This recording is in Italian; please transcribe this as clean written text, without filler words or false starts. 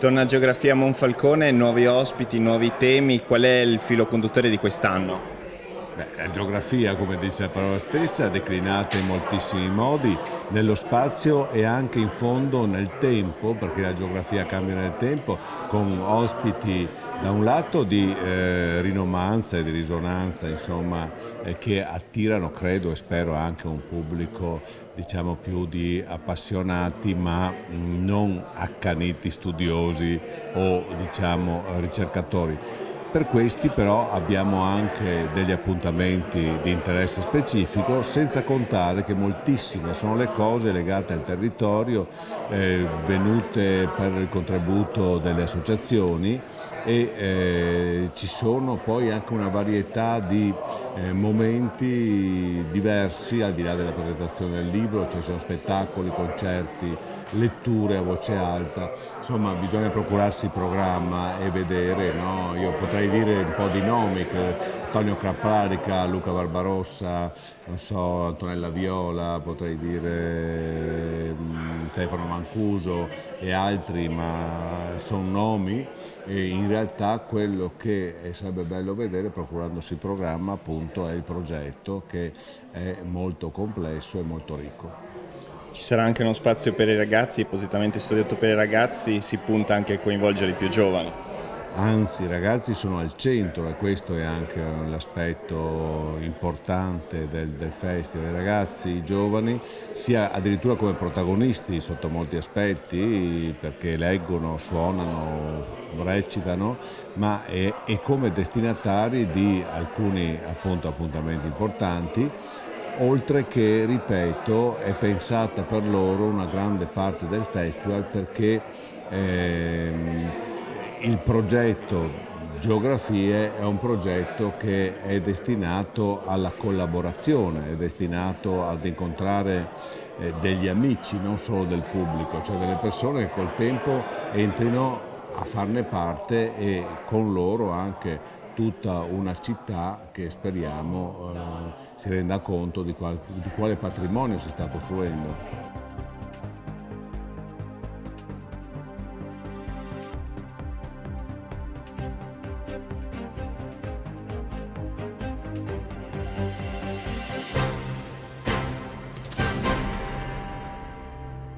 Torna a Geografia Monfalcone, nuovi ospiti, nuovi temi. Qual è il filo conduttore di quest'anno? La geografia, come dice la parola stessa, è declinata in moltissimi modi, nello spazio e anche in fondo nel tempo, perché la geografia cambia nel tempo, con ospiti da un lato di rinomanza e di risonanza, insomma, che attirano, credo e spero, anche un pubblico diciamo più di appassionati ma non accaniti studiosi o diciamo ricercatori. Per questi però abbiamo anche degli appuntamenti di interesse specifico, senza contare che moltissime sono le cose legate al territorio, venute per il contributo delle associazioni e ci sono poi anche una varietà di momenti diversi al di là della presentazione del libro, ci sono spettacoli, concerti, letture a voce alta, insomma bisogna procurarsi il programma e vedere, no? Io potrei dire un po' di nomi, Antonio Caprarica, Luca Barbarossa, non so, Antonella Viola, potrei dire Stefano Mancuso e altri, ma sono nomi e in realtà quello che sarebbe bello vedere procurandosi il programma appunto è il progetto che è molto complesso e molto ricco. Ci sarà anche uno spazio per i ragazzi, appositamente studiato per i ragazzi, si punta anche a coinvolgere i più giovani. Anzi, i ragazzi sono al centro e questo è anche l'aspetto importante del festival. I ragazzi, i giovani, sia addirittura come protagonisti sotto molti aspetti, perché leggono, suonano, recitano, ma è come destinatari di alcuni appunto, appuntamenti importanti. Oltre che, ripeto, è pensata per loro una grande parte del festival perché il progetto Geografie è un progetto che è destinato alla collaborazione, è destinato ad incontrare degli amici, non solo del pubblico, cioè delle persone che col tempo entrino a farne parte e con loro anche tutta una città che speriamo si renda conto di quale patrimonio si sta costruendo.